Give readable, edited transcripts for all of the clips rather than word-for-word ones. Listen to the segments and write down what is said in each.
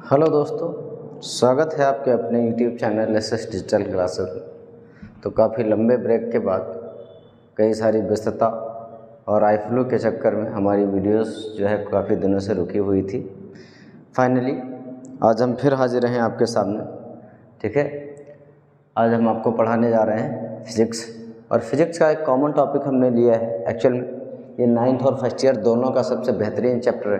Hello दोस्तों, स्वागत है आपके अपने YouTube channel SS digital classes में। तो काफ़ी लंबे ब्रेक के बाद कई सारी व्यस्तता और आई फ्लू के चक्कर में हमारी वीडियोस जो है काफ़ी दिनों से रुकी हुई थी। फाइनली आज हम फिर हाजिर हैं आपके सामने। ठीक है, आज हम आपको पढ़ाने जा रहे हैं फिज़िक्स, और फिज़िक्स का एक कॉमन टॉपिक हमने लिया है। एक्चुअल में ये 9th और फर्स्ट ईयर दोनों का सबसे बेहतरीन चैप्टर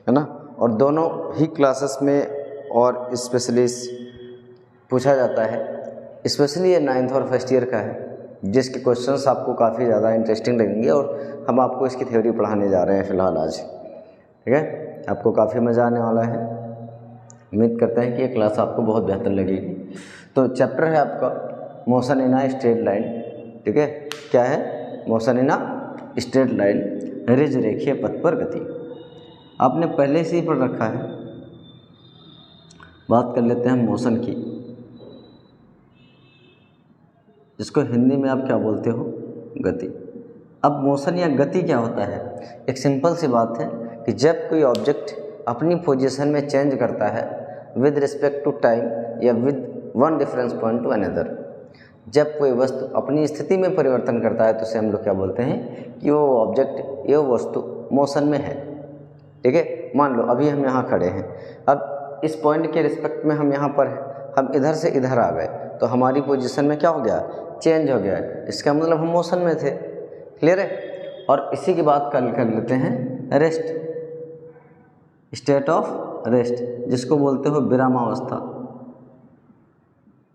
है ना, और दोनों ही क्लासेस में और स्पेशली पूछा जाता है। स्पेशली ये 9th और फर्स्ट ईयर का है, जिसके क्वेश्चंस आपको काफ़ी ज़्यादा इंटरेस्टिंग लगेंगे, और हम आपको इसकी थ्योरी पढ़ाने जा रहे हैं फ़िलहाल आज। ठीक है, आपको काफ़ी मज़ा आने वाला है। उम्मीद करते हैं कि ये क्लास आपको बहुत बेहतर लगेगी। तो चैप्टर है आपका motion in a straight line. ठीक है, क्या है? Motion in a straight line, ridge रेखीय पथ पर गति। आपने पहले से ही पढ़ रखा है। बात कर लेते हैं मोशन की, जिसको हिंदी में आप क्या बोलते हो? गति। अब मोशन या गति क्या होता है? एक सिंपल सी बात है कि जब कोई ऑब्जेक्ट अपनी पोजीशन में चेंज करता है विद रिस्पेक्ट टू टाइम या with one difference point two another, जब कोई वस्तु अपनी स्थिति में परिवर्तन करता है तो उसे हम लोग क्या बोलते हैं कि वो ऑब्जेक्ट, ये वस्तु मोशन में है। ठीक है, मान लो अभी हम यहाँ खड़े हैं, अब इस पॉइंट के रिस्पेक्ट में हम यहाँ पर हैं, हम इधर से इधर आ गए तो हमारी पोजीशन में क्या हो गया? चेंज हो गया है। इसका मतलब हम मोशन में थे। क्लियर है? और इसी की बात कर लेते हैं रेस्ट, स्टेट ऑफ रेस्ट, जिसको बोलते हो विरामावस्था।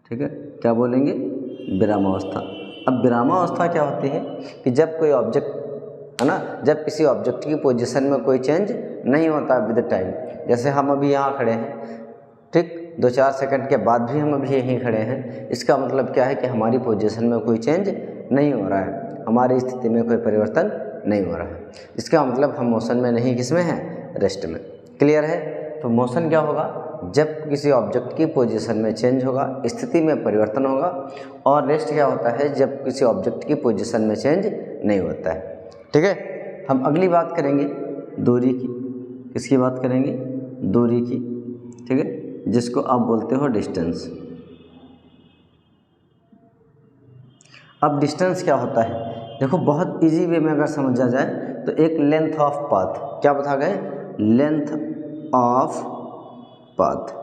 ठीक है, क्या बोलेंगे? विरामावस्था। अब विरामावस्था क्या होती है कि जब कोई ऑब्जेक्ट है ना, जब किसी ऑब्जेक्ट की पोजीशन में कोई चेंज नहीं होता विद टाइम। जैसे हम अभी यहाँ खड़े हैं, ठीक, 2-4 सेकंड के बाद भी हम अभी यहीं खड़े हैं। इसका मतलब क्या है कि हमारी पोजीशन में कोई चेंज नहीं हो रहा है, हमारी स्थिति में कोई परिवर्तन नहीं हो रहा है। इसका मतलब हम मोशन में नहीं, किस में हैं? रेस्ट में। क्लियर है? तो मोशन क्या होगा? जब किसी ऑब्जेक्ट की पोजीशन में चेंज होगा, स्थिति में परिवर्तन होगा। और रेस्ट क्या होता है? जब किसी ऑब्जेक्ट की पोजीशन में चेंज नहीं होता है। ठीक है, हम अगली बात करेंगे दूरी की। किसकी बात करेंगे? दूरी की। ठीक है, जिसको आप बोलते हो डिस्टेंस। अब डिस्टेंस क्या होता है? देखो, बहुत इजी वे में अगर समझा जाए तो एक लेंथ ऑफ पाथ, क्या बता गए? लेंथ ऑफ पाथ,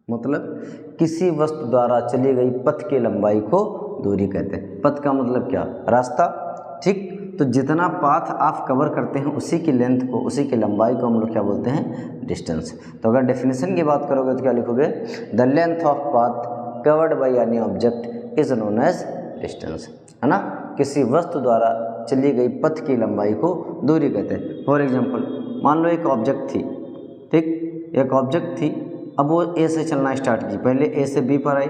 मतलब किसी वस्तु द्वारा चली गई पथ की लंबाई को दूरी कहते हैं। पथ का मतलब क्या? रास्ता। ठीक, तो जितना पाथ आप कवर करते हैं उसी की लेंथ को, उसी की लंबाई को हम लोग क्या बोलते हैं? डिस्टेंस। तो अगर डेफिनेशन की बात करोगे तो क्या लिखोगे? The length of path covered by any object is known as distance, है ना। किसी वस्तु द्वारा चली गई पथ की लंबाई को दूरी कहते हैं। फॉर एग्जाम्पल, मान लो एक ऑब्जेक्ट थी, ठीक, एक ऑब्जेक्ट थी। अब वो ए से चलना स्टार्ट की, पहले ए से बी पर आई,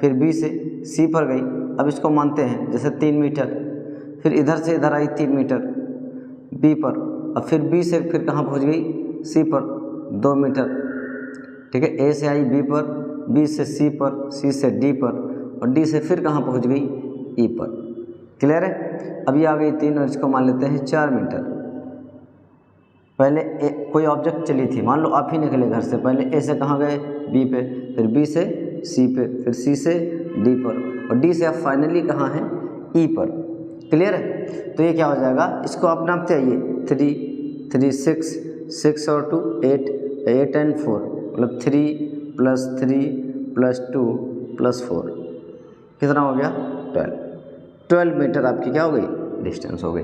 फिर बी से सी पर गई। अब इसको मानते हैं जैसे 3 मीटर, फिर इधर से इधर आई 3 मीटर बी पर, अब फिर बी से फिर कहाँ पहुँच गई? सी पर 2 मीटर। ठीक है, ए से आई बी पर, बी से सी पर, सी से डी पर, और डी से फिर कहाँ पहुँच गई? ई पर। क्लियर है? अभी आ गई 3, और इसको मान लेते हैं 4 मीटर। पहले कोई ऑब्जेक्ट चली थी, मान लो आप ही निकले घर से, पहले ए से कहाँ गए? बी पे, फिर बी से सी पे, फिर सी से डी पर, और डी से आप फाइनली कहाँ हैं? ई पर। क्लियर है? तो ये क्या हो जाएगा? इसको आप नापते आइए, 3, 3, 6, 6 और 2 8, 8 एंड 4, मतलब 3 + 3 + 2 + 4 कितना हो गया? 12 मीटर आपकी क्या हो गई? डिस्टेंस हो गई।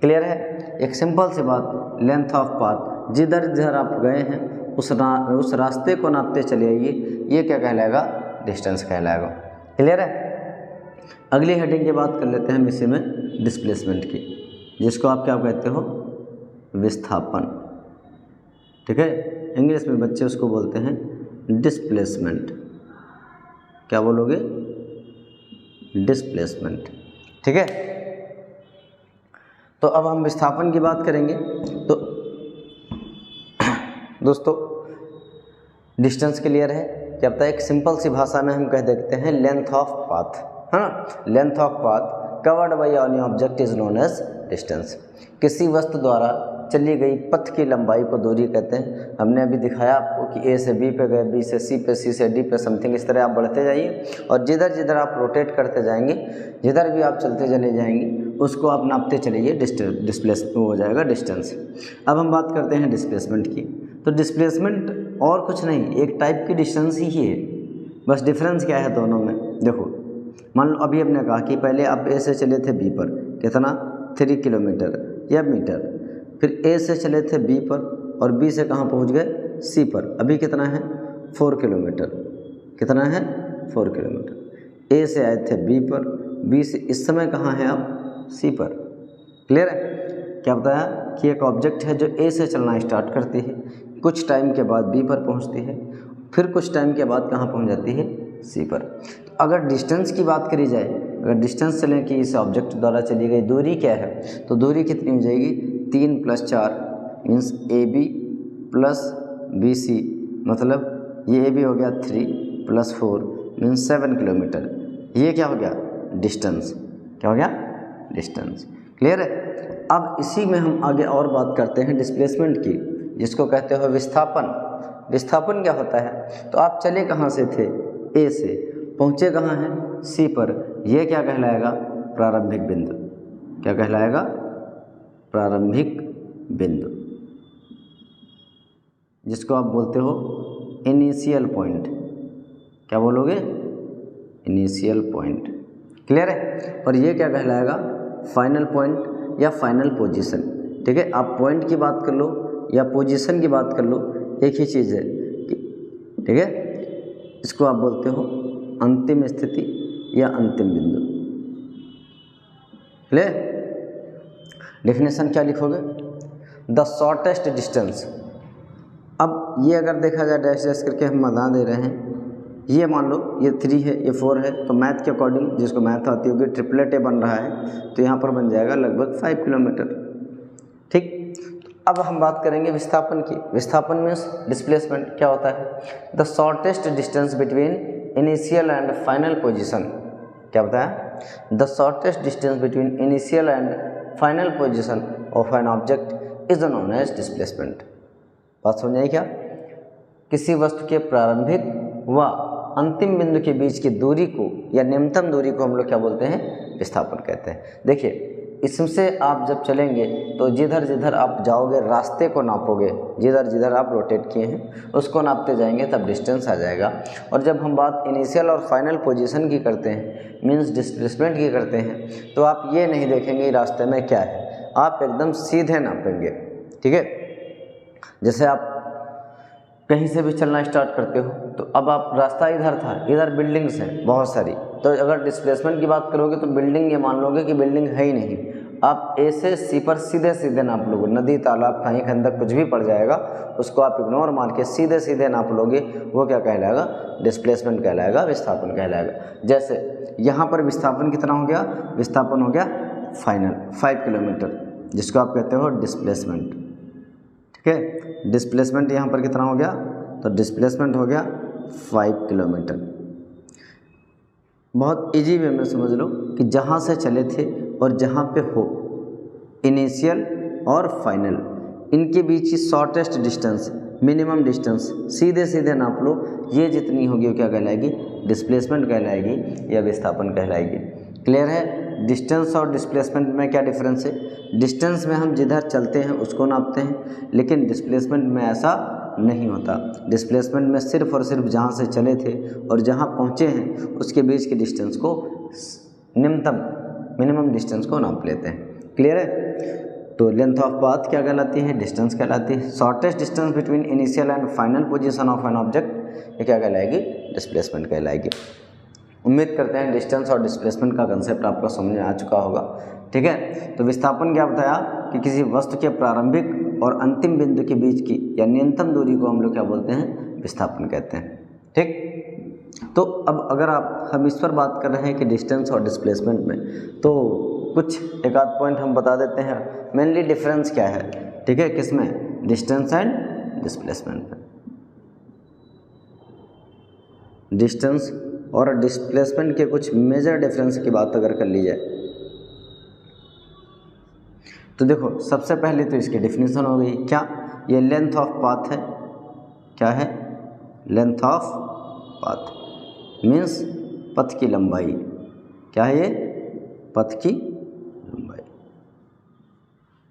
क्लियर है? एक सिंपल सी बात, लेंथ ऑफ पाथ, जिधर जिधर आप गए हैं उस रास्ते को नापते चले आइए, ये क्या कहलाएगा? डिस्टेंस कहलाएगा। क्लियर है? अगली हेडिंग की बात कर लेते हैं हम इसी में डिस्प्लेसमेंट की, जिसको आप क्या कहते हो? विस्थापन। ठीक है, इंग्लिश में बच्चे उसको बोलते हैं डिस्प्लेसमेंट। क्या बोलोगे? डिस्प्लेसमेंट। ठीक है, तो अब हम विस्थापन की बात करेंगे। तो दोस्तों, डिस्टेंस क्लियर है? क्या पता है, एक सिंपल सी भाषा में हम कह देते हैं लेंथ ऑफ पाथ, है ना। Length of path covered by any object is known as distance. किसी वस्तु द्वारा चली गई पथ की लंबाई को दूरी कहते हैं। हमने अभी दिखाया आपको कि ए से बी पे गए, बी से सी पे, सी से डी पे, समथिंग इस तरह आप बढ़ते जाइए और जिधर जिधर आप रोटेट करते जाएंगे, जिधर भी आप चलते चले जाएंगे उसको आप नापते चलिए, डिस्प्लेस हो जाएगा डिस्टेंस। अब हम बात करते हैं डिस्प्लेसमेंट की। तो डिस्प्लेसमेंट और कुछ नहीं, एक टाइप की डिस्टेंस ही है, बस डिफरेंस क्या है दोनों में। देखो मान लो अभी हमने कहा कि पहले आप ए से चले थे बी पर, कितना 3 किलोमीटर या मीटर, फिर ए से चले थे बी पर और बी से कहाँ पहुँच गए, सी पर, अभी कितना है 4 किलोमीटर, कितना है 4 किलोमीटर। ए से आए थे बी पर, बी से इस समय कहाँ हैं आप, सी पर। क्लियर है? क्या बताया कि एक ऑब्जेक्ट है जो ए से चलना स्टार्ट करती है, कुछ टाइम के बाद बी पर पहुंचती है, फिर कुछ टाइम के बाद कहाँ पहुंच जाती है, सी पर। तो अगर डिस्टेंस की बात करी जाए, अगर डिस्टेंस चलें कि इस ऑब्जेक्ट द्वारा चली गई दूरी क्या है, तो दूरी कितनी हो जाएगी, 3 + 4 means A B plus B C, मतलब ये ए बी हो गया 3 + 4 मीन्स 7 किलोमीटर। ये क्या हो गया, डिस्टेंस। क्या हो गया, डिस्टेंस। क्लियर है? अब इसी में हम आगे और बात करते हैं डिस्प्लेसमेंट की, जिसको कहते हो विस्थापन। विस्थापन क्या होता है, तो आप चले कहाँ से थे, ए से, पहुँचे कहाँ हैं, सी पर, यह क्या कहलाएगा, प्रारंभिक बिंदु। क्या कहलाएगा, प्रारंभिक बिंदु, जिसको आप बोलते हो इनिशियल पॉइंट। क्या बोलोगे, इनिशियल पॉइंट। क्लियर है? और ये क्या कहलाएगा, फाइनल पॉइंट या फाइनल पोजीशन। ठीक है, आप पॉइंट की बात कर लो या पोजीशन की बात कर लो, एक ही चीज़ है। ठीक है, इसको आप बोलते हो अंतिम स्थिति या अंतिम बिंदु। क्लियर? डेफिनेशन क्या लिखोगे, द शॉर्टेस्ट डिस्टेंस। अब ये अगर देखा जाए डैश डैश करके हम बता दे रहे हैं, ये मान लो ये 3 है, ये 4 है, तो मैथ के अकॉर्डिंग, जिसको मैथ आती होगी, ट्रिपलेट ए बन रहा है, तो यहाँ पर बन जाएगा लगभग 5 किलोमीटर। ठीक, अब हम बात करेंगे विस्थापन की। विस्थापन मीन्स डिस्प्लेसमेंट। क्या होता है, the shortest distance between initial and final position. क्या होता है, the shortest distance between initial and final position of an object is known as displacement. बात समझ आई क्या? किसी वस्तु के प्रारंभिक व अंतिम बिंदु के बीच की दूरी को या न्यूनतम दूरी को हम लोग क्या बोलते हैं, विस्थापन कहते हैं। देखिए, इससे आप जब चलेंगे तो जिधर जिधर आप जाओगे रास्ते को नापोगे, जिधर जिधर आप रोटेट किए हैं उसको नापते जाएंगे, तब डिस्टेंस आ जाएगा। और जब हम बात इनिशियल और फाइनल पोजीशन की करते हैं, मींस डिस्प्लेसमेंट की करते हैं, तो आप ये नहीं देखेंगे रास्ते में क्या है, आप एकदम सीधे नापेंगे। ठीक है, जैसे आप कहीं से भी चलना स्टार्ट करते हो, तो अब आप रास्ता इधर था, इधर बिल्डिंग्स हैं बहुत सारी, तो अगर डिस्प्लेसमेंट की बात करोगे तो बिल्डिंग ये मान लोगे कि बिल्डिंग है ही नहीं, आप ए से सी पर सीधे सीधे नाप लोगे। नदी, तालाब, कहीं खंदक कुछ भी पड़ जाएगा, उसको आप इग्नोर मार के सीधे सीधे नाप लोगे, वो क्या कहलाएगा, डिस्प्लेसमेंट कहलाएगा, विस्थापन कहलाएगा। जैसे यहाँ पर विस्थापन कितना हो गया, विस्थापन हो गया फाइनल 5 किलोमीटर, जिसको आप कहते हो डिस्प्लेसमेंट। ठीक है, डिस्प्लेसमेंट यहाँ पर कितना हो गया, तो डिस्प्लेसमेंट हो गया 5 किलोमीटर। बहुत इजी वे में समझ लो कि जहाँ से चले थे और जहाँ पे हो, इनिशियल और फाइनल, इनके बीच की शॉर्टेस्ट डिस्टेंस, मिनिमम डिस्टेंस सीधे सीधे नाप लो, ये जितनी होगी वो क्या कहलाएगी, डिस्प्लेसमेंट कहलाएगी या विस्थापन कहलाएगी। क्लियर है? डिस्टेंस और डिस्प्लेसमेंट में क्या डिफरेंस है? डिस्टेंस में हम जिधर चलते हैं उसको नापते हैं, लेकिन डिस्प्लेसमेंट में ऐसा नहीं होता। डिस्प्लेसमेंट में सिर्फ और सिर्फ जहाँ से चले थे और जहाँ पहुँचे हैं उसके बीच के डिस्टेंस को, न्यूनतम मिनिमम डिस्टेंस को नाप लेते हैं। क्लियर है? तो लेंथ ऑफ पाथ क्या कहलाती है, डिस्टेंस कहलाती है। Shortest distance between initial and final position of an object, ये क्या कहलाएगी, डिस्प्लेसमेंट कहलाएगी। उम्मीद करते हैं डिस्टेंस और डिस्प्लेसमेंट का कंसेप्ट आपको समझ में आ चुका होगा। ठीक है, तो विस्थापन क्या बताया कि किसी वस्तु के प्रारंभिक और अंतिम बिंदु के बीच की या न्यूनतम दूरी को हम लोग क्या बोलते हैं, विस्थापन कहते हैं। ठीक, तो अब अगर हम इस पर बात कर रहे हैं कि डिस्टेंस और डिस्प्लेसमेंट में, तो कुछ एक आध पॉइंट हम बता देते हैं। मेनली डिफरेंस क्या है, ठीक है, किसमें, डिस्टेंस एंड डिस्प्लेसमेंट में। डिस्टेंस और डिस्प्लेसमेंट के कुछ मेजर डिफरेंस की बात अगर कर ली जाए, तो देखो सबसे पहले तो इसकी डेफिनेशन हो गई क्या, ये लेंथ ऑफ पाथ है, क्या है, लेंथ ऑफ पाथ मीन्स पथ की लंबाई, क्या है ये, पथ की लंबाई।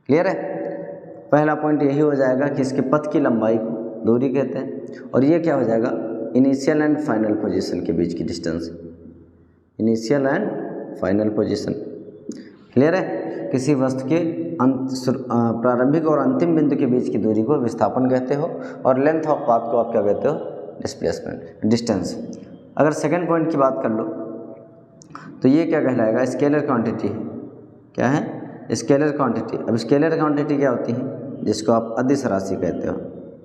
क्लियर है, पहला पॉइंट यही हो जाएगा कि इसके पथ की लंबाई को दूरी कहते हैं। और ये क्या हो जाएगा, इनिशियल एंड फाइनल पोजीशन के बीच की distance, initial and final position. Clear है, किसी वस्तु के प्रारंभिक और अंतिम बिंदु के बीच की दूरी को विस्थापन कहते हो, और लेंथ ऑफ पाथ को आप क्या कहते हो, डिस्प्लेसमेंट, डिस्टेंस। अगर सेकंड पॉइंट की बात कर लो तो ये क्या कहलाएगा, स्केलर क्वांटिटी है, क्या है, स्केलर क्वांटिटी। अब स्केलर क्वांटिटी क्या होती है, जिसको आप अदिश राशि कहते हो,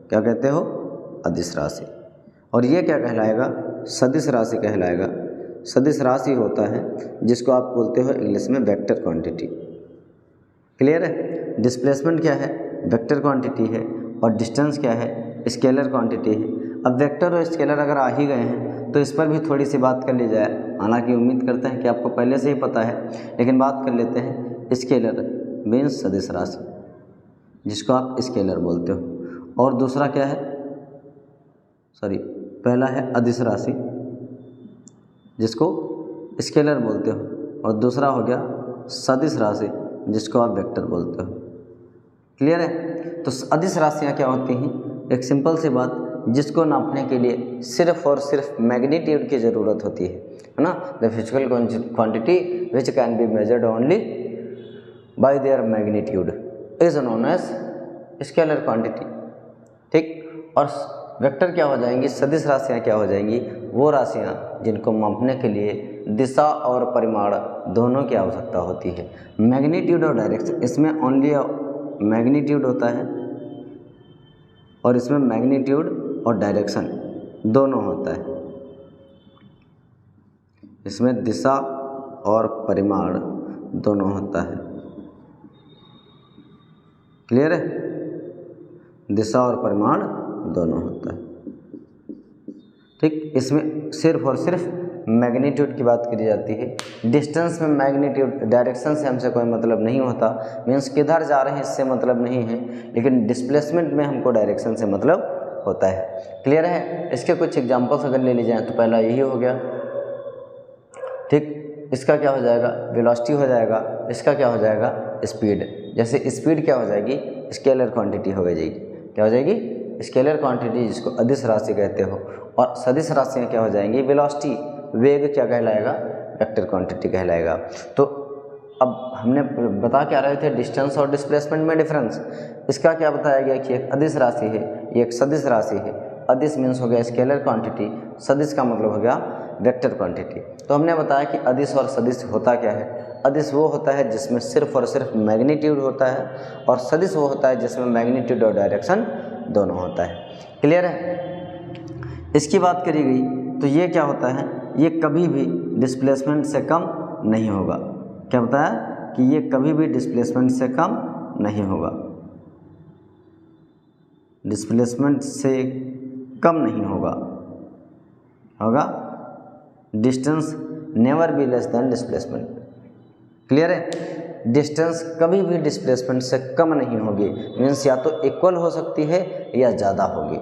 क्या कहते हो, अदिश राशि। और ये क्या कहलाएगा, सदिश राशि कहलाएगा। सदिश राशि होता है जिसको आप बोलते हो इंग्लिश में वेक्टर क्वांटिटी। क्लियर है, डिस्प्लेसमेंट क्या है, वेक्टर क्वांटिटी है, और डिस्टेंस क्या है, स्केलर क्वांटिटी है। अब वेक्टर और स्केलर अगर आ ही गए हैं तो इस पर भी थोड़ी सी बात कर ली जाए, हालांकि उम्मीद करते हैं कि आपको पहले से ही पता है, लेकिन बात कर लेते हैं। स्केलर मीन्स सदिश राशि, जिसको आप स्केलर बोलते हो, और दूसरा क्या है, पहला है अदिश राशि जिसको स्केलर बोलते हो, और दूसरा हो गया सदिश राशि जिसको आप वेक्टर बोलते हो। क्लियर है, तो अदिश राशियाँ क्या होती हैं, एक सिंपल सी बात, जिसको नापने के लिए सिर्फ और सिर्फ मैग्नीट्यूड की ज़रूरत होती है ना, the physical quantity which can be measured only by their magnitude is known as scalar quantity. ठीक, और वेक्टर क्या हो जाएंगी, सदिश राशियाँ क्या हो जाएंगी, वो राशियाँ जिनको मापने के लिए दिशा और परिमाण दोनों की आवश्यकता होती है। मैग्नीट्यूड और डायरेक्शन, इसमें ओनली मैग्नीट्यूड होता है और इसमें मैग्नीट्यूड और डायरेक्शन दोनों होता है। इसमें दिशा और परिमाण दोनों होता है। क्लियर है, दिशा और परिमाण दोनों होता है। ठीक, इसमें सिर्फ और सिर्फ मैग्नीट्यूड की बात करी जाती है। डिस्टेंस में मैग्नीट्यूड, डायरेक्शन से हमसे कोई मतलब नहीं होता, मीन्स किधर जा रहे हैं इससे मतलब नहीं है, लेकिन डिस्प्लेसमेंट में हमको डायरेक्शन से मतलब होता है। क्लियर है, इसके कुछ एग्जांपल्स अगर ले ली जाएँ तो पहला यही हो गया। ठीक, इसका क्या हो जाएगा, वेलोसिटी हो जाएगा, इसका क्या हो जाएगा, स्पीड। जैसे स्पीड क्या हो जाएगी, स्केलर क्वांटिटी हो जाएगी, क्या हो जाएगी, स्केलर क्वांटिटी, जिसको अदिश राशि कहते हो। और सदिश राशियाँ क्या हो जाएंगी, वेलोसिटी, वेग क्या कहलाएगा, वेक्टर क्वांटिटी कहलाएगा। तो अब हमने बता क्या रहे थे, डिस्टेंस और डिस्प्लेसमेंट में डिफरेंस। इसका क्या बताया गया कि एक अदिश राशि है, ये एक सदिश राशि है। अदिश मीन्स हो गया स्केलर क्वांटिटी, सदिश का मतलब हो गया वेक्टर क्वांटिटी। तो हमने बताया कि अदिश और सदिश होता क्या है। अदिश वो होता है जिसमें सिर्फ और सिर्फ मैग्नीट्यूड होता है, और सदिश वो होता है जिसमें मैग्नीट्यूड और डायरेक्शन दोनों होता है। क्लियर है, इसकी बात करी गई तो ये क्या होता है, ये कभी भी डिस्प्लेसमेंट से कम नहीं होगा। क्या बताया कि ये कभी भी डिस्प्लेसमेंट से कम नहीं होगा, डिस्प्लेसमेंट से कम नहीं होगा, distance never be less than displacement. Clear है, डिस्टेंस कभी भी डिस्प्लेसमेंट से कम नहीं होगी, मीन्स या तो इक्वल हो सकती है या ज़्यादा होगी।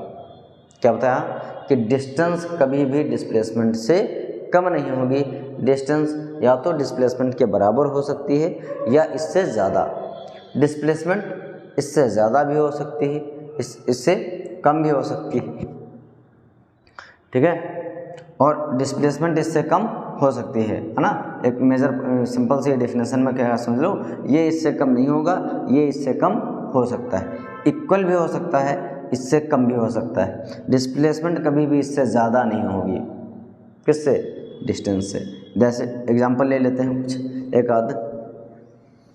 क्या बताया कि डिस्टेंस कभी भी डिस्प्लेसमेंट से कम नहीं होगी, डिस्टेंस या तो डिस्प्लेसमेंट के बराबर हो सकती है या इससे ज़्यादा। डिस्प्लेसमेंट इससे ज़्यादा भी हो सकती है, इससे कम भी हो सकती है। ठीक है, और डिस्प्लेसमेंट इससे कम हो सकती है ना। एक मेजर सिंपल सी डेफिनेशन में क्या समझ लो, ये इससे कम नहीं होगा, ये इससे कम हो सकता है, इक्वल भी हो सकता है, इससे कम भी हो सकता है। डिस्प्लेसमेंट कभी भी इससे ज़्यादा नहीं होगी, किससे, डिस्टेंस से। जैसे एग्जांपल ले लेते हैं कुछ, एक आध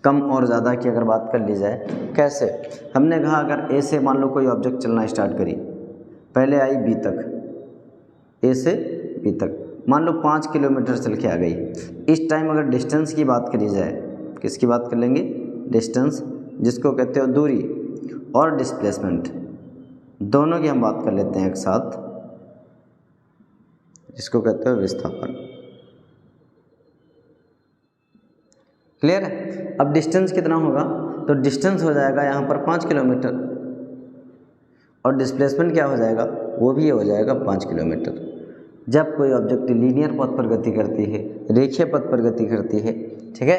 कम और ज़्यादा की अगर बात कर ली जाए, कैसे, हमने कहा अगर ए से मान लो कोई ऑब्जेक्ट चलना स्टार्ट करी, पहले आई बी तक, ए से बी तक, मान लो 5 किलोमीटर चल के आ गई। इस टाइम अगर डिस्टेंस की बात करी जाए, किसकी बात कर लेंगे, डिस्टेंस, जिसको कहते हो दूरी, और डिस्प्लेसमेंट, दोनों की हम बात कर लेते हैं एक साथ, जिसको कहते हो विस्थापन। क्लियर है, अब डिस्टेंस कितना होगा, तो डिस्टेंस हो जाएगा यहाँ पर 5 किलोमीटर और डिस्प्लेसमेंट क्या हो जाएगा, वो भी हो जाएगा 5 किलोमीटर। जब कोई ऑब्जेक्ट लीनियर पथ पर गति करती है, रेखीय पथ पर गति करती है, ठीक है,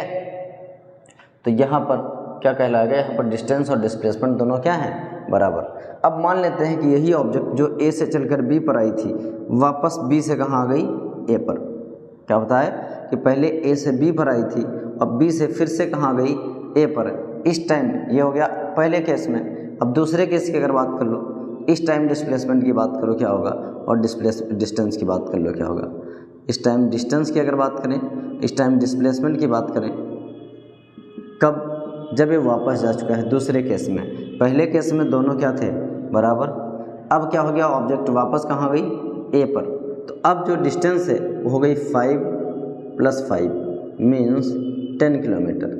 तो यहाँ पर क्या कहलाएगा, यहाँ पर डिस्टेंस और डिस्प्लेसमेंट दोनों क्या हैं, बराबर। अब मान लेते हैं कि यही ऑब्जेक्ट जो ए से चलकर बी पर आई थी वापस बी से कहाँ आ गई, ए पर। क्या होता है कि पहले ए से बी पर आई थी, अब बी से फिर से कहाँ गई, ए पर। इस टाइम ये हो गया पहले केस में। अब दूसरे केस की अगर बात कर लो, इस टाइम डिस्प्लेसमेंट की बात करो क्या होगा, और डिस्टेंस की बात कर लो क्या होगा। इस टाइम डिस्टेंस की अगर बात करें, इस टाइम डिस्प्लेसमेंट की बात करें, कब, जब ये वापस जा चुका है दूसरे केस में। पहले केस में दोनों क्या थे, बराबर। अब क्या हो गया, ऑब्जेक्ट वापस कहाँ गई, ए पर। तो अब जो डिस्टेंस है वो हो गई 5 + 5 मीन्स 10 किलोमीटर,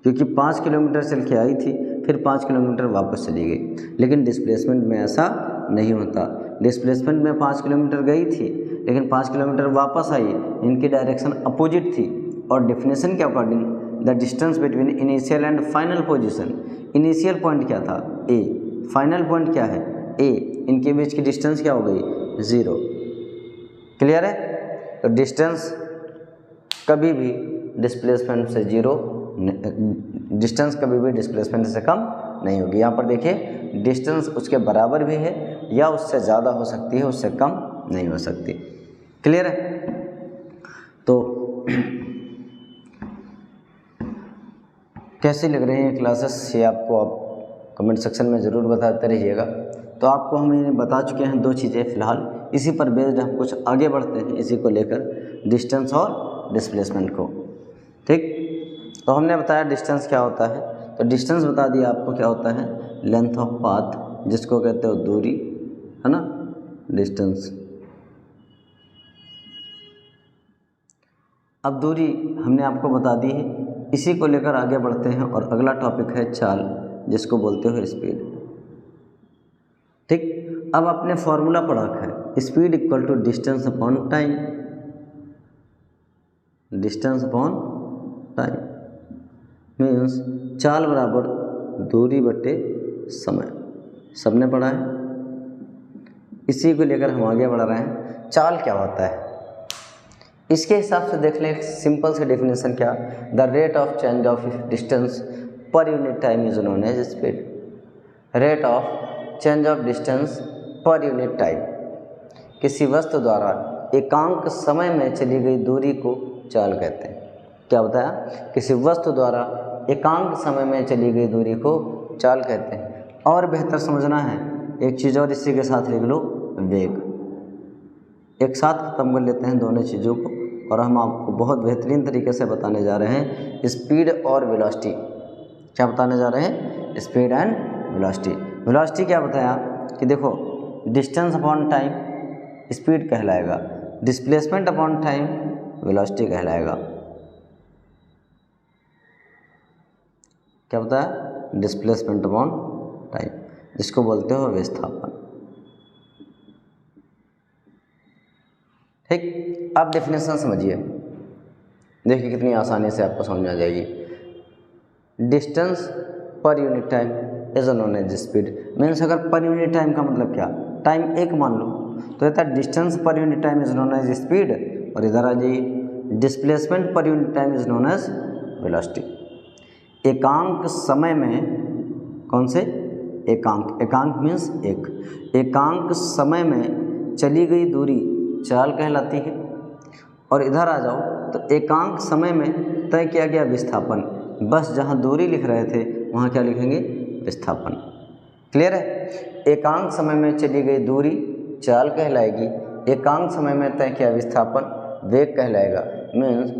क्योंकि 5 किलोमीटर चल के आई थी फिर 5 किलोमीटर वापस चली गई। लेकिन डिस्प्लेसमेंट में ऐसा नहीं होता। डिस्प्लेसमेंट में 5 किलोमीटर गई थी लेकिन 5 किलोमीटर वापस आई, इनकी डायरेक्शन अपोजिट थी। और डेफिनेशन के according the distance between initial and final position, initial point क्या था, ए, फाइनल पॉइंट क्या है, ए, इनके बीच की डिस्टेंस क्या हो गई, 0। क्लियर है। तो डिस्टेंस कभी भी डिस्प्लेसमेंट से 0, डिस्टेंस कभी भी डिस्प्लेसमेंट से कम नहीं होगी। यहाँ पर देखिए डिस्टेंस उसके बराबर भी है या उससे ज़्यादा हो सकती है, उससे कम नहीं हो सकती। क्लियर है। तो कैसी लग रही हैं क्लासेस, ये आपको आप कमेंट सेक्शन में ज़रूर बताते रहिएगा। तो आपको हम ये बता चुके हैं 2 चीज़ें फ़िलहाल, इसी पर बेस्ड हम कुछ आगे बढ़ते हैं, इसी को लेकर, डिस्टेंस और डिस्प्लेसमेंट को। ठीक, तो हमने बताया डिस्टेंस क्या होता है, तो डिस्टेंस बता दिया आपको क्या होता है, लेंथ ऑफ पाथ, जिसको कहते हो दूरी, है ना, डिस्टेंस। अब दूरी हमने आपको बता दी है, इसी को लेकर आगे बढ़ते हैं और अगला टॉपिक है चाल, जिसको बोलते हो स्पीड। ठीक, अब आपने फॉर्मूला पढ़ा है, speed equal to distance upon time, distance upon time means चाल बराबर दूरी बटे समय। सबने पढ़ा है, इसी को लेकर हम आगे बढ़ रहे हैं। चाल क्या होता है, इसके हिसाब से देख लें, सिंपल से डेफिनेशन क्या, the rate of change of distance per unit time is known as speed. Rate of change of distance per unit time, किसी वस्तु द्वारा एकांक समय में चली गई दूरी को चाल कहते हैं। क्या बताया, किसी वस्तु द्वारा एकांक समय में चली गई दूरी को चाल कहते हैं। और बेहतर समझना है, एक चीज़ और इसी के साथ लिख लो, वेग। एक साथ खत्म कर लेते हैं दोनों चीज़ों को, और हम आपको बहुत बेहतरीन तरीके से बताने जा रहे हैं स्पीड और वेलोसिटी। क्या बताने जा रहे हैं, स्पीड एंड वेलोसिटी। वेलोसिटी क्या बताया कि देखो, डिस्टेंस अपॉन टाइम स्पीड कहलाएगा, डिस्प्लेसमेंट अपॉन टाइम वेलोसिटी कहलाएगा। क्या बताया, डिस्प्लेसमेंट अपॉन टाइम, जिसको बोलते हो विस्थापन। ठीक, अब डेफिनेशन समझिए, देखिए कितनी आसानी से आपको समझ आ जाएगी। Distance per unit time is known as speed means, अगर पर यूनिट टाइम का मतलब क्या, टाइम 1 मान लो, तो कहता है distance per unit time is known as speed. और इधर आ जाइए, displacement per unit time is known as velocity. एकांक समय में, कौन से एकांक, एकांक मीन्स एक, एकांक समय में चली गई दूरी चाल कहलाती है। और इधर आ जाओ तो एकांक समय में तय किया गया विस्थापन, बस जहाँ दूरी लिख रहे थे वहाँ क्या लिखेंगे, विस्थापन। क्लियर है। एकांक समय में चली गई दूरी चाल कहलाएगी, एकांक समय में तय किया विस्थापन वेग कहलाएगा। Means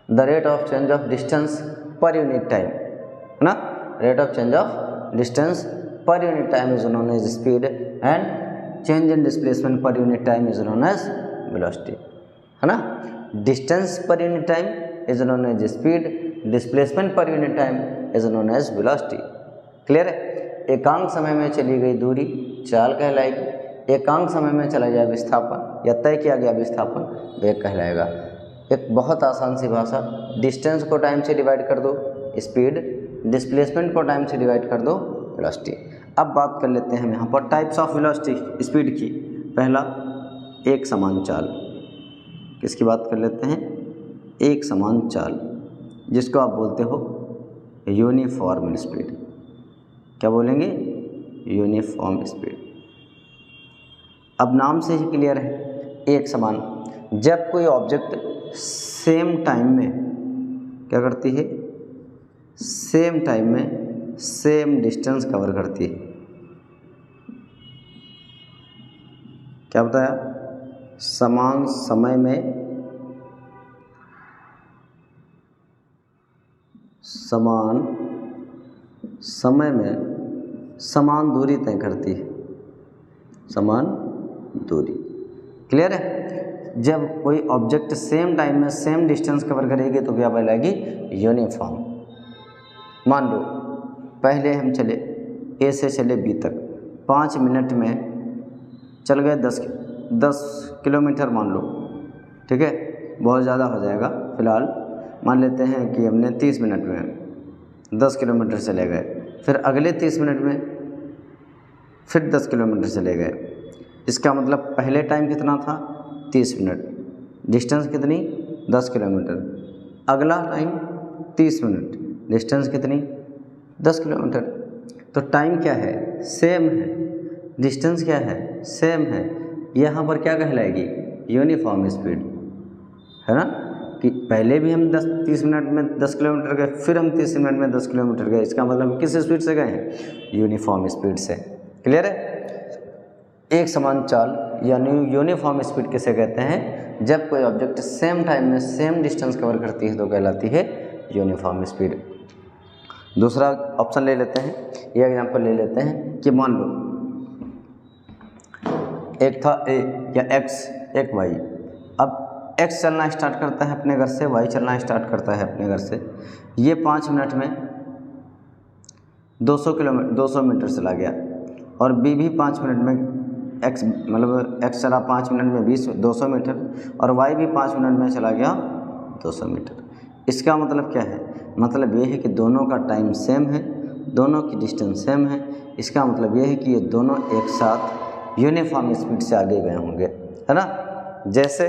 the rate of change of distance per unit time, है ना, rate of change of distance per unit time is known as speed and change in displacement per unit time is known as velocity, है ना। Distance per unit time is known as speed, displacement per unit time is known as velocity. Clear है। एकांक समय में चली गई दूरी चाल कहलाएगी, एकांक समय में चला गया विस्थापन या तय किया गया विस्थापन वेग कहलाएगा। एक बहुत आसान सी भाषा, डिस्टेंस को टाइम से डिवाइड कर दो स्पीड, डिस्प्लेसमेंट को टाइम से डिवाइड कर दो वेलोसिटी। अब बात कर लेते हैं हम यहाँ पर टाइप्स ऑफ वेलोसिटी स्पीड की। पहला एक समान चाल, किसकी बात कर लेते हैं, एक समान चाल, जिसको आप बोलते हो यूनिफॉर्म स्पीड। क्या बोलेंगे, यूनिफॉर्म स्पीड। अब नाम से ही क्लियर है, एक समान। जब कोई ऑब्जेक्ट सेम टाइम में क्या करती है, सेम टाइम में सेम डिस्टेंस कवर करती है। क्या बताया, समान समय में समान दूरी तय करती है, समान दूरी। क्लियर है। जब कोई ऑब्जेक्ट सेम टाइम में सेम डिस्टेंस कवर करेगी तो क्या कहलाएगी, यूनिफॉर्म। मान लो पहले हम चले ए से चले बी तक, 5 मिनट में चल गए 10 किलोमीटर मान लो, ठीक है, बहुत ज़्यादा हो जाएगा। फ़िलहाल मान लेते हैं कि हमने 30 मिनट में 10 किलोमीटर चले गए, फिर अगले 30 मिनट में फिर 10 किलोमीटर चले गए। इसका मतलब पहले टाइम कितना था, 30 मिनट, डिस्टेंस कितनी, 10 किलोमीटर। अगला टाइम 30 मिनट, डिस्टेंस कितनी, 10 किलोमीटर। तो टाइम क्या है, सेम है, डिस्टेंस क्या है, सेम है। यहाँ पर क्या कहलाएगी, यूनिफॉर्म स्पीड, है ना, कि पहले भी हम 30 मिनट में 10 किलोमीटर गए, फिर हम 30 मिनट में 10 किलोमीटर गए। इसका मतलब किस स्पीड से गए हैं, यूनिफॉर्म स्पीड से। क्लियर है। एक समान चाल यानी यूनिफॉर्म स्पीड किसे कहते हैं, जब कोई ऑब्जेक्ट सेम टाइम में सेम डिस्टेंस कवर करती है तो कहलाती है यूनिफॉर्म स्पीड। दूसरा ऑप्शन ले लेते हैं, ये एग्जांपल ले लेते हैं कि मान लो एक था ए या एक्स, एक वाई। अब एक्स चलना स्टार्ट करता है अपने घर से, वाई चलना स्टार्ट करता है अपने घर से। ये 5 मिनट में 200 मीटर चला गया, और बी भी 5 मिनट में एक्स चला 5 मिनट में 200 मीटर, और वाई भी 5 मिनट में चला गया 200 मीटर। इसका मतलब क्या है, मतलब ये है कि दोनों का टाइम सेम है, दोनों की डिस्टेंस सेम है। इसका मतलब ये है कि ये दोनों एक साथ यूनिफॉर्म स्पीड से आगे गए होंगे, है ना। जैसे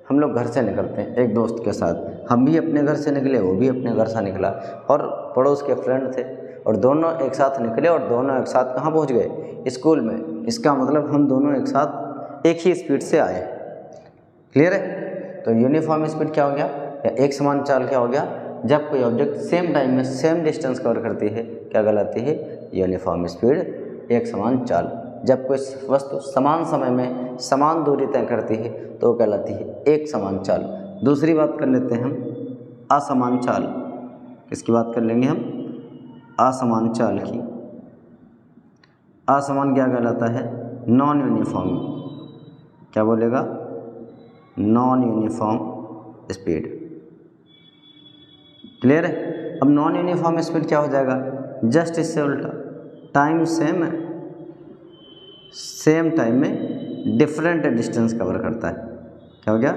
हम लोग घर से निकलते हैं एक दोस्त के साथ, हम भी अपने घर से निकले, वो भी अपने घर से निकला, और पड़ोस के फ्रेंड थे, और दोनों एक साथ निकले और दोनों एक साथ कहाँ पहुँच गए, स्कूल में। इसका मतलब हम दोनों एक साथ एक ही स्पीड से आए। क्लियर है। तो यूनिफॉर्म स्पीड क्या हो गया, या एक समान चाल क्या हो गया, जब कोई ऑब्जेक्ट सेम टाइम में सेम डिस्टेंस कवर करती है क्या कहलाती है, यूनिफॉर्म स्पीड, एक समान चाल। जब कोई वस्तु समान समय में समान दूरी तय करती है तो कहलाती है एक समान चाल। दूसरी बात कर लेते हैं हम असमान चाल। किसकी बात कर लेंगे हम, असमान चाल की। असमान क्या कहलाता है, नॉन यूनिफॉर्म। क्या बोलेगा, नॉन यूनिफॉर्म स्पीड। क्लियर है। अब नॉन यूनिफॉर्म स्पीड क्या हो जाएगा, जस्ट इससे उल्टा, टाइम सेम है, सेम टाइम में डिफरेंट डिस्टेंस कवर करता है। क्या हो गया,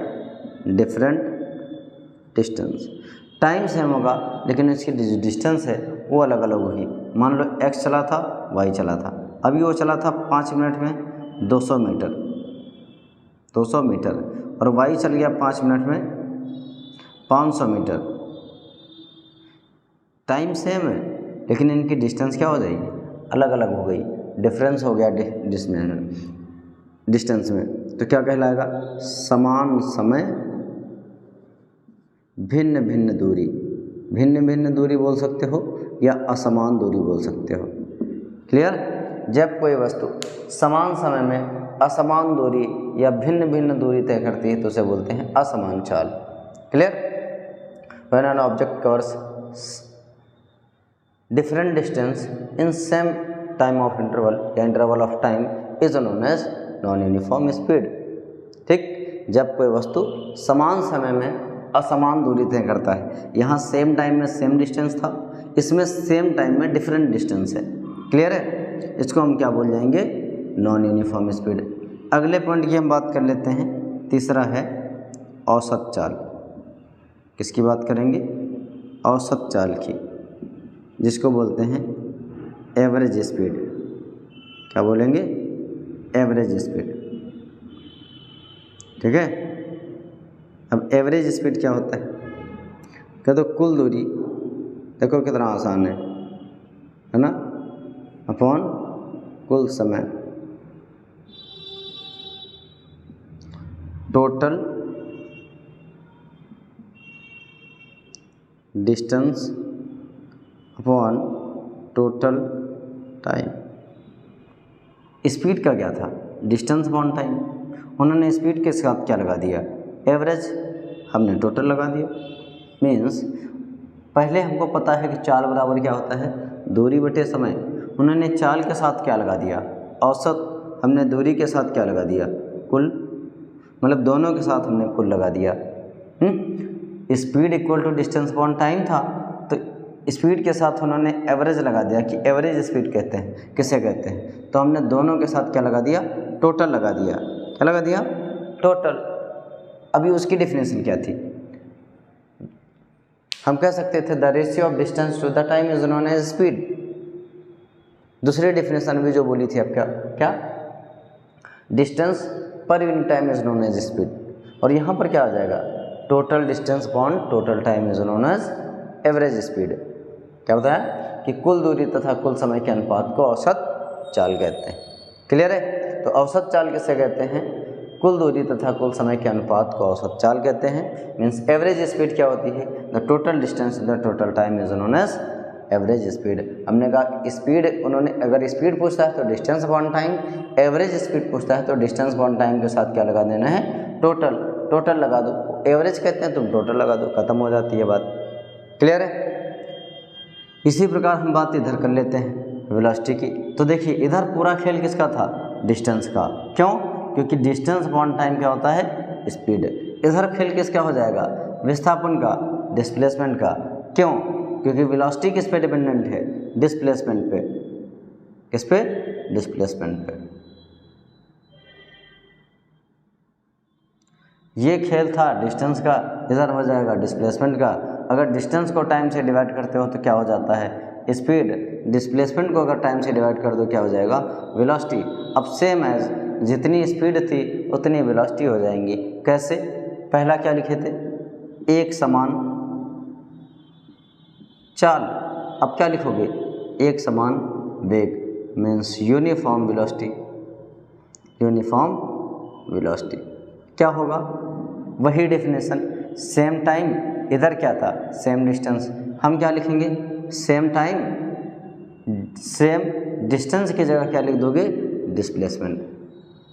डिफरेंट डिस्टेंस। टाइम सेम होगा लेकिन इसकी डिस्टेंस है वो अलग अलग होगी। मान लो एक्स चला था, वाई चला था, अभी वो चला था 5 मिनट में 200 मीटर, और वाई चल गया 5 मिनट में 500 मीटर। टाइम सेम है लेकिन इनकी डिस्टेंस क्या हो जाएगी, अलग अलग हो गई, डिफरेंस हो गया डिस्टेंस में। तो क्या कहलाएगा, समान समय भिन्न भिन्न दूरी। भिन्न भिन्न दूरी बोल सकते हो या असमान दूरी बोल सकते हो। क्लियर। जब कोई वस्तु समान समय में असमान दूरी या भिन्न भिन्न दूरी तय करती है तो उसे बोलते हैं असमान चाल। Clear. When an object covers different distance in same time of interval या interval of time is known as non uniform speed. ठीक। जब कोई वस्तु समान समय में असमान दूरी तय करता है, यहाँ सेम टाइम में सेम डिस्टेंस था, इसमें सेम टाइम में डिफरेंट डिस्टेंस है। क्लियर है। इसको हम क्या बोल जाएंगे, नॉन यूनिफॉर्म स्पीड। अगले पॉइंट की हम बात कर लेते हैं, तीसरा है औसत चाल। किसकी बात करेंगे, औसत चाल की, जिसको बोलते हैं एवरेज स्पीड। क्या बोलेंगे? Average speed. ठीक है। अब एवरेज स्पीड क्या होता है? क्या तो कुल दूरी, देखो कितना आसान है ना, अपॉन कुल समय, total distance upon total time. Speed का क्या था? Distance upon time. उन्होंने स्पीड के साथ क्या लगा दिया? एवरेज। हमने टोटल लगा दिया। मीन्स पहले हमको पता है कि चाल बराबर क्या होता है? दूरी बटे समय। उन्होंने चाल के साथ क्या लगा दिया? औसत। हमने दूरी के साथ क्या लगा दिया? कुल। मतलब दोनों के साथ हमने कुल लगा दिया। Speed equal to distance upon time था, तो स्पीड के साथ उन्होंने एवरेज लगा दिया कि एवरेज स्पीड कहते हैं। किसे कहते हैं? तो हमने दोनों के साथ क्या लगा दिया? टोटल लगा दिया। क्या लगा दिया? टोटल। अभी उसकी डेफिनेशन क्या थी? हम कह सकते थे the ratio of distance to the time is known as speed. दूसरी डेफिनेशन भी जो बोली थी अब क्या distance per unit time is known as speed. और यहाँ पर क्या आ जाएगा? Total distance upon total time is known as average speed. क्या बताया? कि कुल दूरी तथा कुल समय के अनुपात को औसत चाल कहते हैं। क्लियर है? तो औसत चाल किसे कहते हैं? कुल दूरी तथा कुल समय के अनुपात को औसत चाल कहते हैं। मीन्स एवरेज स्पीड क्या होती है? The total distance the total time is known as average speed. हमने कहा स्पीड, उन्होंने अगर स्पीड पूछता है तो distance upon time, average speed पूछता है तो डिस्टेंस अपॉन टाइम के साथ क्या लगा देना है? टोटल। टोटल लगा दो। एवरेज कहते हैं तुम टोटल लगा दो, खत्म हो जाती है बात। क्लियर है? इसी प्रकार हम बात इधर कर लेते हैं वेलोसिटी की। तो देखिए इधर पूरा खेल किसका था? डिस्टेंस का। क्यों? क्योंकि डिस्टेंस अपॉन टाइम क्या होता है? स्पीड। इधर खेल किसका हो जाएगा? विस्थापन का, डिस्प्लेसमेंट का। क्यों? क्योंकि वेलोसिटी किस पे डिपेंडेंट है? डिस्प्लेसमेंट पे। किस पे? डिस्प्लेसमेंट पे। ये खेल था डिस्टेंस का, इधर हो जाएगा डिस्प्लेसमेंट का। अगर डिस्टेंस को टाइम से डिवाइड करते हो तो क्या हो जाता है? स्पीड। डिस्प्लेसमेंट को अगर टाइम से डिवाइड कर दो क्या हो जाएगा? वेलोसिटी। अब सेम एज जितनी स्पीड थी उतनी वेलोसिटी हो जाएंगी। कैसे? पहला क्या लिखे थे? एक समान चाल। अब क्या लिखोगे? एक समान वेग। Means uniform velocity. Uniform velocity क्या होगा? वही डेफिनेशन। सेम टाइम, इधर क्या था? Same distance. हम क्या लिखेंगे? सेम टाइम सेम डिस्टेंस की जगह क्या लिख दोगे? डिस्प्लेसमेंट।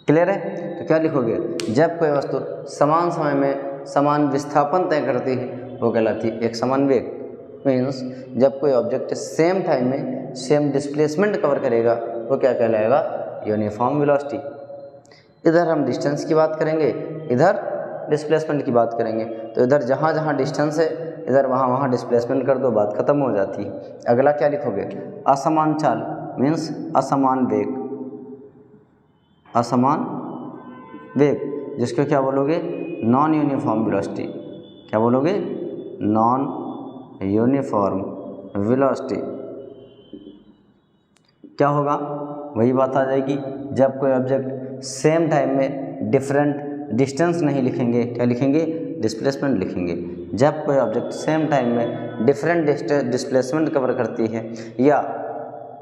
क्लियर है? तो क्या लिखोगे? जब कोई वस्तु समान समय में समान विस्थापन तय करती है वो कहलाती है एक समान वेग। मीन्स जब कोई ऑब्जेक्ट सेम टाइम में सेम डिस्प्लेसमेंट कवर करेगा वो क्या कहलाएगा? Uniform velocity. इधर हम डिस्टेंस की बात करेंगे, इधर डिस्प्लेसमेंट की बात करेंगे। तो इधर जहाँ जहाँ डिस्टेंस है इधर वहाँ वहाँ डिस्प्लेसमेंट कर दो, बात खत्म हो जाती है। अगला क्या लिखोगे? असमान चाल। मीन्स असमान वेग। असमान वेग, जिसको क्या बोलोगे? Non uniform velocity. क्या बोलोगे? Non uniform velocity. क्या होगा? वही बात आ जाएगी। जब कोई ऑब्जेक्ट सेम टाइम में डिफरेंट डिस्टेंस नहीं लिखेंगे, क्या लिखेंगे? डिस्प्लेसमेंट लिखेंगे। जब कोई ऑब्जेक्ट सेम टाइम में डिफरेंट डिस्प्लेसमेंट कवर करती है या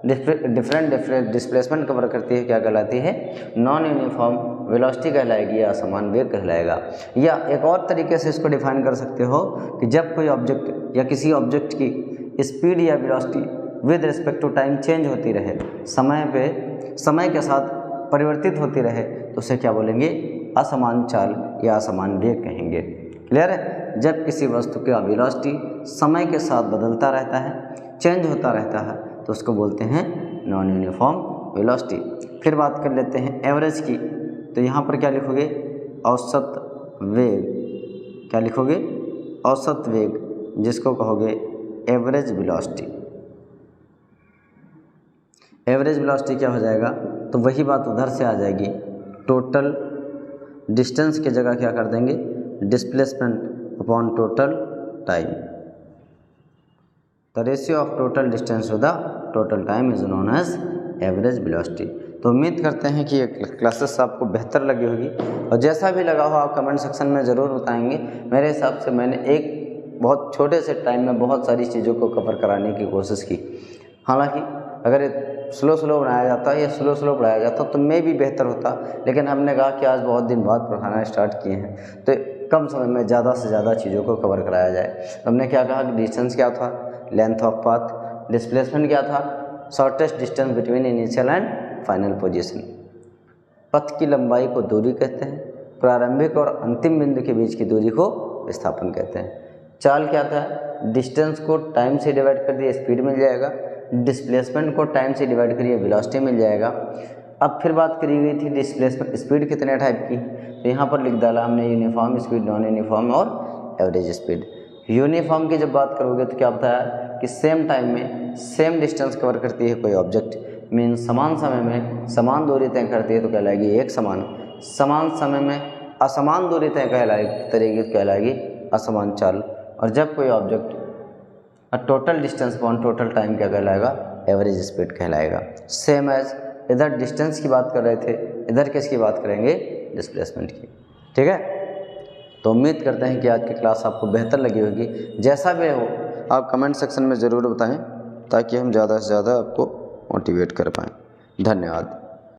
डिफरेंट डिस्प्लेसमेंट कवर करती है क्या कहलाती है? नॉन यूनिफॉर्म वेलोसिटी कहलाएगी या असमान वेग कहलाएगा। या एक और तरीके से इसको डिफाइन कर सकते हो कि जब कोई ऑब्जेक्ट या किसी ऑब्जेक्ट की स्पीड या velocity with respect to time change होती रहे, समय के साथ परिवर्तित होती रहे, तो उसे क्या बोलेंगे? असमान चाल या असमान वेग कहेंगे। क्लियर है? जब किसी वस्तु का वेलोसिटी समय के साथ बदलता रहता है, चेंज होता रहता है, तो उसको बोलते हैं नॉन यूनिफॉर्म वेलोसिटी। फिर बात कर लेते हैं एवरेज की। तो यहाँ पर क्या लिखोगे? औसत वेग। क्या लिखोगे? औसत वेग, जिसको कहोगे एवरेज वेलोसिटी। एवरेज वेलोसिटी क्या हो जाएगा? तो वही बात उधर से आ जाएगी। टोटल डिस्टेंस की जगह क्या कर देंगे? Displacement upon total time. The ratio of total distance to the total time is known as average velocity. तो उम्मीद करते हैं कि ये क्लासेस आपको बेहतर लगी होगी, और जैसा भी लगा हो आप कमेंट सेक्शन में ज़रूर बताएंगे। मेरे हिसाब से मैंने एक बहुत छोटे से टाइम में बहुत सारी चीज़ों को कवर कराने की कोशिश की। हालांकि अगर स्लो बनाया जाता या स्लो पढ़ाया जाता तो मैं भी बेहतर होता, लेकिन हमने कहा कि आज बहुत दिन बाद पढ़ाना स्टार्ट किए हैं तो कम समय में ज़्यादा से ज़्यादा चीज़ों को कवर कराया जाए। हमने क्या कहा कि डिस्टेंस क्या था, लेंथ ऑफ पाथ, डिस्प्लेसमेंट क्या था, shortest distance between initial and final position. पथ की लंबाई को दूरी कहते हैं, प्रारंभिक और अंतिम बिंदु के बीच की दूरी को विस्थापन कहते हैं। चाल क्या था, डिस्टेंस को टाइम से डिवाइड कर दिए स्पीड मिल जाएगा, डिस्प्लेसमेंट को टाइम से डिवाइड करिए वेलोसिटी मिल जाएगा। अब फिर बात करी गई थी डिस्प्लेसमेंट स्पीड कितने टाइप की, तो यहाँ पर लिख डाला हमने यूनिफॉर्म स्पीड, नॉन यूनिफॉर्म और एवरेज स्पीड। यूनिफॉर्म की जब बात करोगे तो क्या बताया कि सेम टाइम में सेम डिस्टेंस कवर करती है कोई ऑब्जेक्ट, मीन समान समय में समान दूरी तय करती है तो कहलाएगी एक समान, समान समय में असमान दूरी तय करेगी तो कहलाएगी असमान चाल। और जब कोई object total distance upon total time क्या कहलाएगा, एवरेज स्पीड कहलाएगा। सेम एज इधर डिस्टेंस की बात कर रहे थे, इधर किसकी बात करेंगे, डिस्प्लेसमेंट की। ठीक है, तो उम्मीद करते हैं कि आज की क्लास आपको बेहतर लगी होगी। जैसा भी हो आप कमेंट सेक्शन में ज़रूर बताएं ताकि हम ज़्यादा से ज़्यादा आपको मोटिवेट कर पाएँ। धन्यवाद।